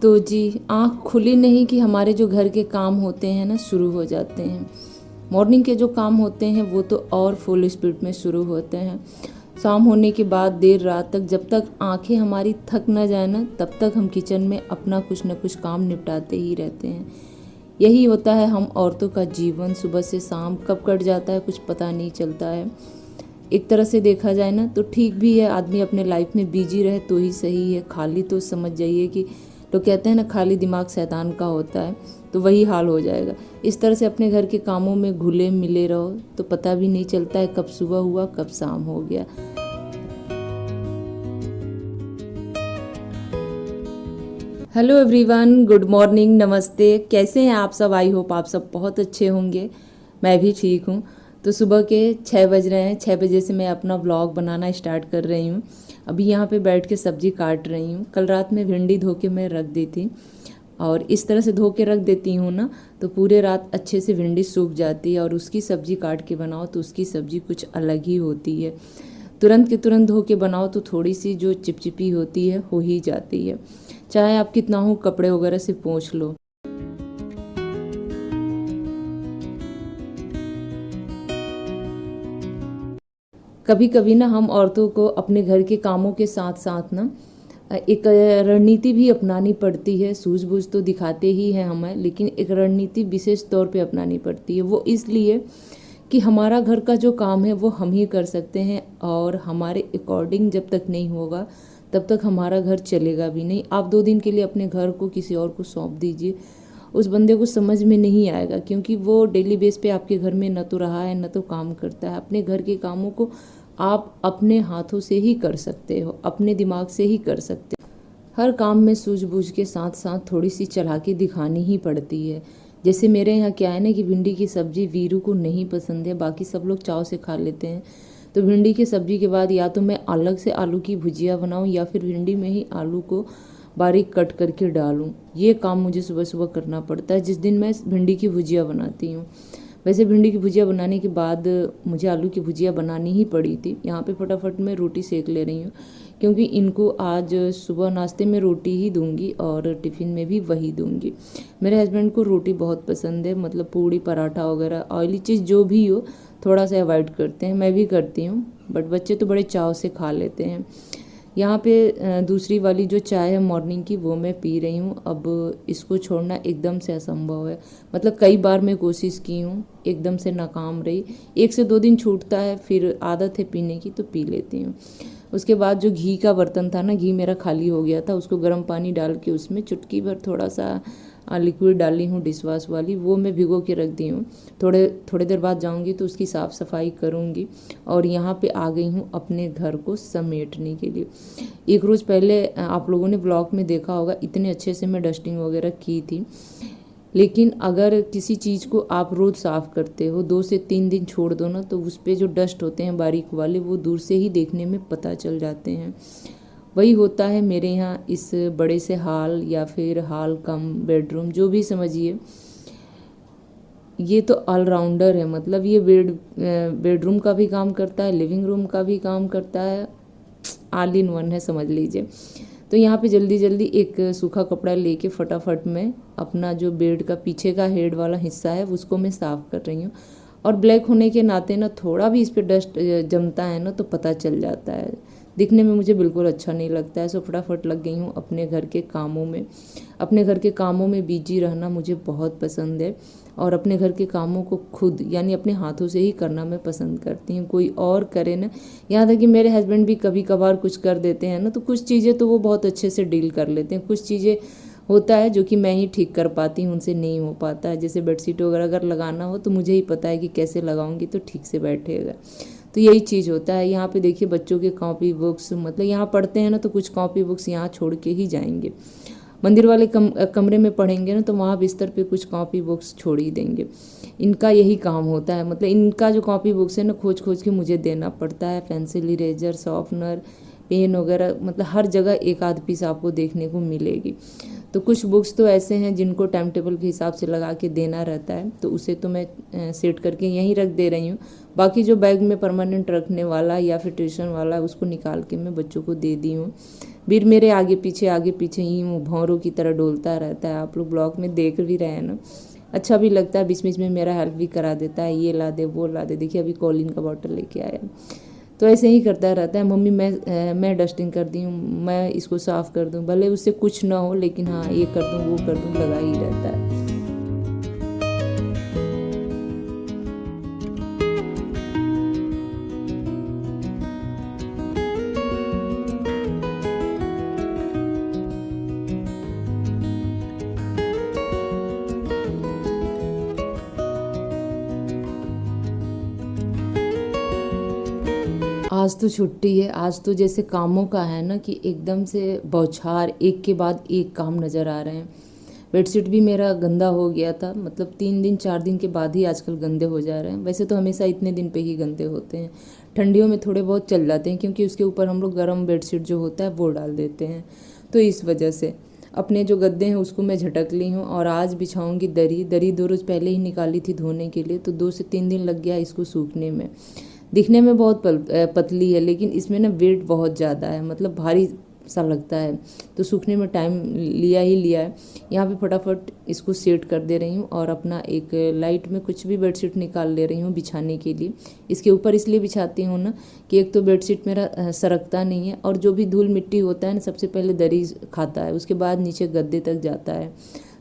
तो जी, आँख खुली नहीं कि हमारे जो घर के काम होते हैं ना शुरू हो जाते हैं। मॉर्निंग के जो काम होते हैं वो तो और फुल स्पीड में शुरू होते हैं। शाम होने के बाद देर रात तक जब तक आंखें हमारी थक न जाए ना, तब तक हम किचन में अपना कुछ न कुछ काम निपटाते ही रहते हैं। यही होता है हम औरतों का जीवन। सुबह से शाम कब कट जाता है कुछ पता नहीं चलता है। एक तरह से देखा जाए ना तो ठीक भी है, आदमी अपने लाइफ में बिजी रहे तो ही सही है। खाली तो समझ जाइए कि लोग कहते हैं ना, खाली दिमाग शैतान का होता है, तो वही हाल हो जाएगा। इस तरह से अपने घर के कामों में घुले मिले रहो तो पता भी नहीं चलता है कब सुबह हुआ कब शाम हो गया। हेलो एवरीवन, गुड मॉर्निंग, नमस्ते। कैसे हैं आप सब? आई होप आप सब बहुत अच्छे होंगे। मैं भी ठीक हूँ। तो सुबह के 6 बज रहे हैं। 6 बजे से मैं अपना व्लॉग बनाना स्टार्ट कर रही हूँ। अभी यहाँ पे बैठ के सब्जी काट रही हूँ। कल रात में भिंडी धो के मैं रख दी थी, और इस तरह से धो के रख देती हूँ ना तो पूरे रात अच्छे से भिंडी सूख जाती है, और उसकी सब्जी काट के बनाओ तो उसकी सब्जी कुछ अलग ही होती है। तुरंत के तुरंत धो के बनाओ तो थोड़ी सी जो चिपचिपी होती है हो ही जाती है, चाहे आप कितना हो कपड़े वगैरह से पोंछ लो। कभी कभी ना हम औरतों को अपने घर के कामों के साथ साथ ना एक रणनीति भी अपनानी पड़ती है। सूझबूझ तो दिखाते ही हैं हमें, लेकिन एक रणनीति विशेष तौर पे अपनानी पड़ती है। वो इसलिए कि हमारा घर का जो काम है वो हम ही कर सकते हैं, और हमारे अकॉर्डिंग जब तक नहीं होगा तब तक हमारा घर चलेगा भी नहीं। आप 2 दिन के लिए अपने घर को किसी और को सौंप दीजिए, उस बंदे को समझ में नहीं आएगा, क्योंकि वो डेली बेस पे आपके घर में न तो रहा है न तो काम करता है। अपने घर के कामों को आप अपने हाथों से ही कर सकते हो, अपने दिमाग से ही कर सकते हो। हर काम में सूझबूझ के साथ साथ थोड़ी सी चालाकी दिखानी ही पड़ती है। जैसे मेरे यहाँ क्या है ना कि भिंडी की सब्जी वीरू को नहीं पसंद है, बाकी सब लोग चाव से खा लेते हैं। तो भिंडी की सब्जी के बाद या तो मैं अलग से आलू की भुजिया बनाऊँ या फिर भिंडी में ही आलू को बारीक कट करके डालूं। ये काम मुझे सुबह सुबह करना पड़ता है जिस दिन मैं भिंडी की भुजिया बनाती हूँ। वैसे भिंडी की भुजिया बनाने के बाद मुझे आलू की भुजिया बनानी ही पड़ी थी। यहाँ पे फटाफट मैं रोटी सेक ले रही हूँ, क्योंकि इनको आज सुबह नाश्ते में रोटी ही दूंगी और टिफ़िन में भी वही दूंगी। मेरे हस्बैंड को रोटी बहुत पसंद है, मतलब पूड़ी पराठा वगैरह ऑयली चीज़ जो भी हो थोड़ा सा अवॉइड करते हैं। मैं भी करती हूँ, बट बच्चे तो बड़े चाव से खा लेते हैं। यहाँ पे दूसरी वाली जो चाय है मॉर्निंग की वो मैं पी रही हूँ। अब इसको छोड़ना एकदम से असंभव है, मतलब कई बार मैं कोशिश की हूँ, एकदम से नाकाम रही। 1 से 2 दिन छूटता है, फिर आदत है पीने की तो पी लेती हूँ। उसके बाद जो घी का बर्तन था ना, घी मेरा खाली हो गया था, उसको गर्म पानी डाल के उसमें चुटकी भर थोड़ा सा लिक्विड डाली हूँ डिशवाश वाली, वो मैं भिगो के रख दी हूँ। थोड़े देर बाद जाऊँगी तो उसकी साफ़ सफाई करूँगी। और यहाँ पे आ गई हूँ अपने घर को समेटने के लिए। एक रोज़ पहले आप लोगों ने ब्लॉग में देखा होगा, इतने अच्छे से मैं डस्टिंग वगैरह की थी। लेकिन अगर किसी चीज़ को आप रोज़ साफ़ करते हो, 2 से 3 दिन छोड़ दो ना, तो उस पर जो डस्ट होते हैं बारीक वाले वो दूर से ही देखने में पता चल जाते हैं। वही होता है मेरे यहाँ इस बड़े से हॉल या फिर हॉल कम बेडरूम जो भी समझिए, ये तो ऑलराउंडर है। मतलब ये बेडरूम का भी काम करता है, लिविंग रूम का भी काम करता है, ऑल इन वन है समझ लीजिए। तो यहाँ पे जल्दी जल्दी एक सूखा कपड़ा लेके फटाफट में अपना जो बेड का पीछे का हेड वाला हिस्सा है उसको मैं साफ़ कर रही हूँ। और ब्लैक होने के नाते ना थोड़ा भी इस पर डस्ट जमता है ना तो पता चल जाता है, दिखने में मुझे बिल्कुल अच्छा नहीं लगता है। सो फटाफट लग गई हूँ अपने घर के कामों में। अपने घर के कामों में बिजी रहना मुझे बहुत पसंद है, और अपने घर के कामों को खुद यानी अपने हाथों से ही करना मैं पसंद करती हूँ, कोई और करे ना। यहाँ तक कि मेरे हस्बैंड भी कभी कभार कुछ कर देते हैं ना, तो कुछ चीज़ें तो वो बहुत अच्छे से डील कर लेते हैं, कुछ चीज़ें होता है जो कि मैं ही ठीक कर पाती हूँ, उनसे नहीं हो पाता है। जैसे बेडशीट वगैरह अगर लगाना हो तो मुझे ही पता है कि कैसे लगाऊंगी तो ठीक से बैठेगा। तो यही चीज़ होता है। यहाँ पे देखिए बच्चों के कॉपी बुक्स, मतलब यहाँ पढ़ते हैं ना तो कुछ कॉपी बुक्स यहाँ छोड़ के ही जाएंगे। मंदिर वाले कमरे में पढ़ेंगे ना तो वहाँ बिस्तर पे कुछ कॉपी बुक्स छोड़ ही देंगे। इनका यही काम होता है, मतलब इनका जो कॉपी बुक्स है ना खोज खोज के मुझे देना पड़ता है। पेंसिल, इरेजर, शॉर्पनर, पेन वगैरह, मतलब हर जगह एक आध पीस आपको देखने को मिलेगी। तो कुछ बुक्स तो ऐसे हैं जिनको टाइम टेबल के हिसाब से लगा के देना रहता है, तो उसे तो मैं सेट करके यहीं रख दे रही हूँ। बाकी जो बैग में परमानेंट रखने वाला या फिर ट्यूशन वाला, उसको निकाल के मैं बच्चों को दे दी हूँ। वीर मेरे आगे पीछे ही वो भौरों की तरह डोलता रहता है। आप लोग ब्लॉग में देख भी रहे हैं ना, अच्छा भी लगता है। बीच बीच में मेरा हेल्प भी करा देता है, ये ला दे वो ला दे। देखिए अभी कॉलिन का बॉटल लेके आया। तो ऐसे ही करता रहता है, मम्मी मैं डस्टिंग कर दी हूँ, मैं इसको साफ़ कर दूँ, भले उससे कुछ ना हो लेकिन हाँ ये कर दूँ वो कर दूँ, लगा ही रहता है। आज तो छुट्टी है, आज तो जैसे कामों का है ना कि एकदम से बौछार, एक के बाद एक काम नज़र आ रहे हैं। बेडशीट भी मेरा गंदा हो गया था, मतलब 3 दिन 4 दिन के बाद ही आजकल गंदे हो जा रहे हैं। वैसे तो हमेशा इतने दिन पे ही गंदे होते हैं, ठंडियों में थोड़े बहुत चल जाते हैं क्योंकि उसके ऊपर हम लोग गर्म बेडशीट जो होता है वो डाल देते हैं। तो इस वजह से अपने जो गद्दे हैं उसको मैं झटक ली हूँ और आज बिछाऊँगी दरी 2 रोज़ पहले ही निकाली थी धोने के लिए, तो 2 से 3 दिन लग गया इसको सूखने में। दिखने में बहुत पतली है लेकिन इसमें ना वेट बहुत ज़्यादा है, मतलब भारी सा लगता है, तो सूखने में टाइम लिया ही लिया है। यहाँ पे फटाफट इसको सेट कर दे रही हूँ और अपना एक लाइट में कुछ भी बेडशीट निकाल ले रही हूँ बिछाने के लिए। इसके ऊपर इसलिए बिछाती हूँ ना कि एक तो बेडशीट मेरा सरकता नहीं है, और जो भी धूल मिट्टी होता है ना सबसे पहले दरी खाता है, उसके बाद नीचे गद्दे तक जाता है।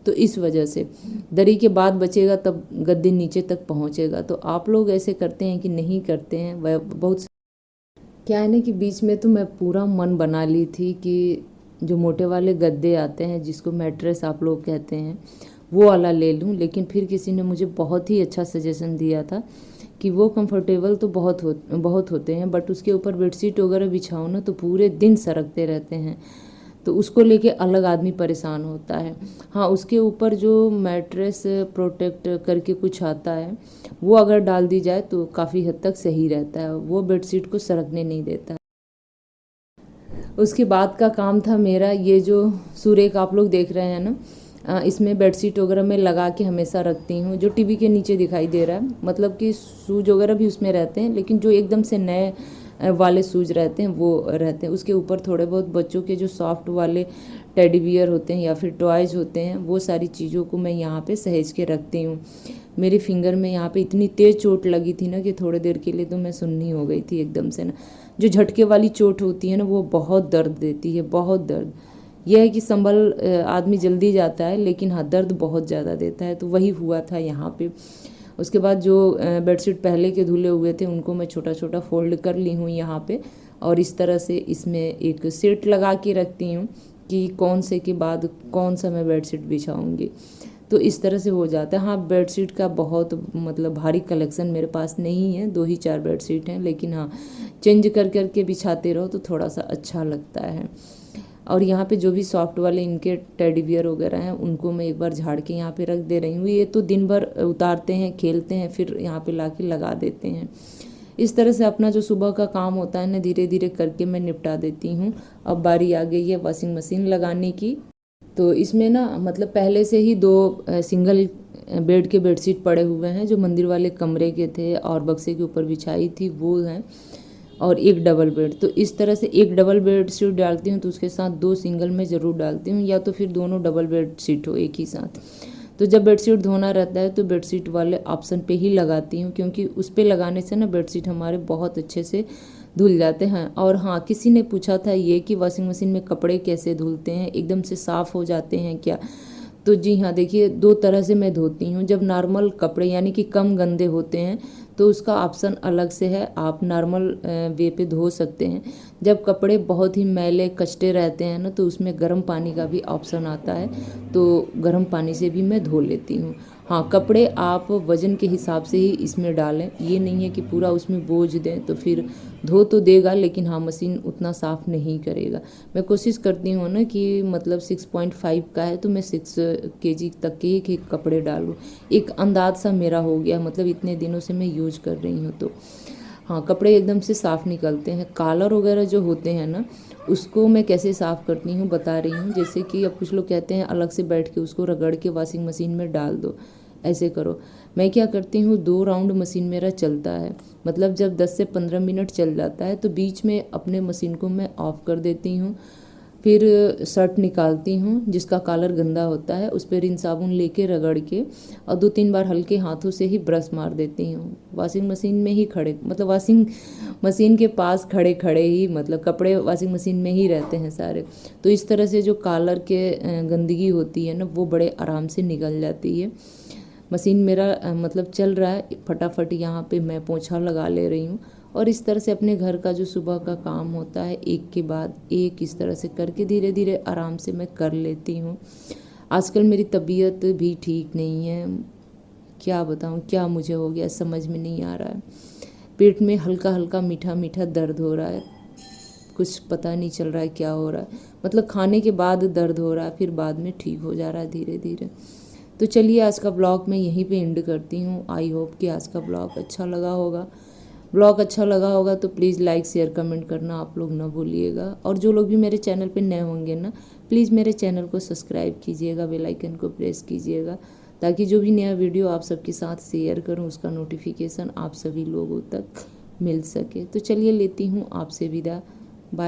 तो इस वजह से दरी के बाद बचेगा तब गद्दे नीचे तक पहुंचेगा। तो आप लोग ऐसे करते हैं कि नहीं करते हैं? वह बहुत क्या है ना कि बीच में तो मैं पूरा मन बना ली थी कि जो मोटे वाले गद्दे आते हैं जिसको मैट्रेस आप लोग कहते हैं वो वाला ले लूँ, लेकिन फिर किसी ने मुझे बहुत ही अच्छा सजेशन दिया था कि वो कंफर्टेबल तो बहुत होते हैं, बट उसके ऊपर बेडशीट वगैरह बिछाओ ना तो पूरे दिन सरकते रहते हैं, तो उसको लेके अलग आदमी परेशान होता है। हाँ, उसके ऊपर जो मैट्रेस प्रोटेक्ट करके कुछ आता है वो अगर डाल दी जाए तो काफ़ी हद तक सही रहता है, वो बेडशीट को सरकने नहीं देता। उसके बाद का काम था मेरा ये जो सुरेख आप लोग देख रहे हैं ना, इसमें बेडशीट वगैरह मैं लगा के हमेशा रखती हूँ। जो टीवी के नीचे दिखाई दे रहा है, मतलब कि सूज वगैरह भी उसमें रहते हैं, लेकिन जो एकदम से नए वाले सूज रहते हैं वो रहते हैं। उसके ऊपर थोड़े बहुत बच्चों के जो सॉफ्ट वाले टेडी बियर होते हैं या फिर टॉयज होते हैं, वो सारी चीज़ों को मैं यहाँ पे सहेज के रखती हूँ। मेरे फिंगर में यहाँ पे इतनी तेज़ चोट लगी थी ना कि थोड़ी देर के लिए तो मैं सुन्नी हो गई थी एकदम से ना। जो झटके वाली चोट होती है ना वो बहुत दर्द देती है, बहुत दर्द। यह है कि संभल आदमी जल्दी जाता है, लेकिन हाँ दर्द बहुत ज़्यादा देता है, तो वही हुआ था यहाँ पे। उसके बाद जो बेडशीट पहले के धुले हुए थे उनको मैं छोटा छोटा फोल्ड कर ली हूँ यहाँ पे, और इस तरह से इसमें एक सेट लगा के रखती हूँ कि कौन से के बाद कौन सा मैं बेडशीट बिछाऊँगी। तो इस तरह से हो जाता है। हाँ, बेडशीट का बहुत मतलब भारी कलेक्शन मेरे पास नहीं है, 2 ही 4 बेडशीट हैं, लेकिन हाँ चेंज कर कर के बिछाते रहो तो थोड़ा सा अच्छा लगता है। और यहाँ पे जो भी सॉफ्ट वाले इनके टेडी बियर वगैरह हैं उनको मैं एक बार झाड़ के यहाँ पे रख दे रही हूँ। ये तो दिन भर उतारते हैं, खेलते हैं, फिर यहाँ पे ला के लगा देते हैं। इस तरह से अपना जो सुबह का काम होता है ना धीरे धीरे करके मैं निपटा देती हूँ। अब बारी आ गई है वॉशिंग मशीन लगाने की। तो इसमें ना मतलब पहले से ही 2 सिंगल बेड के बेडशीट पड़े हुए हैं जो मंदिर वाले कमरे के थे और बक्से के ऊपर बिछाई थी वो हैं, और एक डबल बेड। तो इस तरह से एक डबल बेड शीट डालती हूँ तो उसके साथ 2 सिंगल में ज़रूर डालती हूँ, या तो फिर दोनों डबल बेड शीट हो एक ही साथ। तो जब बेडशीट धोना रहता है तो बेडशीट वाले ऑप्शन पे ही लगाती हूँ, क्योंकि उस पर लगाने से ना बेडशीट हमारे बहुत अच्छे से धुल जाते हैं। और हाँ, किसी ने पूछा था ये कि वॉशिंग मशीन में कपड़े कैसे धुलते हैं, एकदम से साफ़ हो जाते हैं क्या? तो जी हाँ, देखिए 2 तरह से मैं धोती हूँ। जब नॉर्मल कपड़े यानी कि कम गंदे होते हैं तो उसका ऑप्शन अलग से है, आप नॉर्मल वे पे धो सकते हैं। जब कपड़े बहुत ही मैले कचटे रहते हैं ना तो उसमें गर्म पानी का भी ऑप्शन आता है, तो गर्म पानी से भी मैं धो लेती हूँ। हाँ, कपड़े आप वज़न के हिसाब से ही इसमें डालें, ये नहीं है कि पूरा उसमें बोझ दें तो फिर धो तो देगा लेकिन हाँ मशीन उतना साफ़ नहीं करेगा। मैं कोशिश करती हूँ ना कि मतलब 6.5 का है तो मैं 6 kg तक के ही कपड़े डालूँ। एक अंदाज सा मेरा हो गया, मतलब इतने दिनों से मैं यूज कर रही हूँ। तो हाँ, कपड़े एकदम से साफ़ निकलते हैं। कॉलर वगैरह जो होते हैं ना, उसको मैं कैसे साफ़ करती हूँ बता रही हूँ। जैसे कि अब कुछ लोग कहते हैं अलग से बैठ के उसको रगड़ के वॉशिंग मशीन में डाल दो, ऐसे करो। मैं क्या करती हूँ, 2 राउंड मशीन मेरा चलता है, मतलब जब 10 से 15 मिनट चल जाता है तो बीच में अपने मशीन को मैं ऑफ़ कर देती हूँ। फिर शर्ट निकालती हूँ जिसका कॉलर गंदा होता है, उस पर रिन साबुन लेके रगड़ के और 2-3 बार हल्के हाथों से ही ब्रश मार देती हूँ। वॉशिंग मशीन में ही खड़े, मतलब वॉशिंग मशीन के पास खड़े खड़े ही, मतलब कपड़े वॉशिंग मशीन में ही रहते हैं सारे। तो इस तरह से जो कॉलर के गंदगी होती है ना, वो बड़े आराम से निकल जाती है। मशीन मेरा मतलब चल रहा है, फटाफट यहाँ पे मैं पोंछा लगा ले रही हूँ और इस तरह से अपने घर का जो सुबह का काम होता है एक के बाद एक इस तरह से करके धीरे धीरे आराम से मैं कर लेती हूँ। आजकल मेरी तबीयत भी ठीक नहीं है, क्या बताऊँ क्या मुझे हो गया समझ में नहीं आ रहा है। पेट में हल्का हल्का मीठा मीठा दर्द हो रहा है, कुछ पता नहीं चल रहा है क्या हो रहा है। मतलब खाने के बाद दर्द हो रहा है, फिर बाद में ठीक हो जा रहा है धीरे धीरे। तो चलिए आज का ब्लॉग मैं यहीं पे एंड करती हूँ। आई होप कि आज का ब्लॉग अच्छा लगा होगा। ब्लॉग अच्छा लगा होगा तो प्लीज़ लाइक शेयर कमेंट करना आप लोग ना भूलिएगा। और जो लोग भी मेरे चैनल पे नए होंगे ना, प्लीज़ मेरे चैनल को सब्सक्राइब कीजिएगा, बेल आइकन को प्रेस कीजिएगा, ताकि जो भी नया वीडियो आप सबके साथ शेयर करूँ उसका नोटिफिकेशन आप सभी लोगों तक मिल सके। तो चलिए लेती हूँ आपसे विदा, बाय।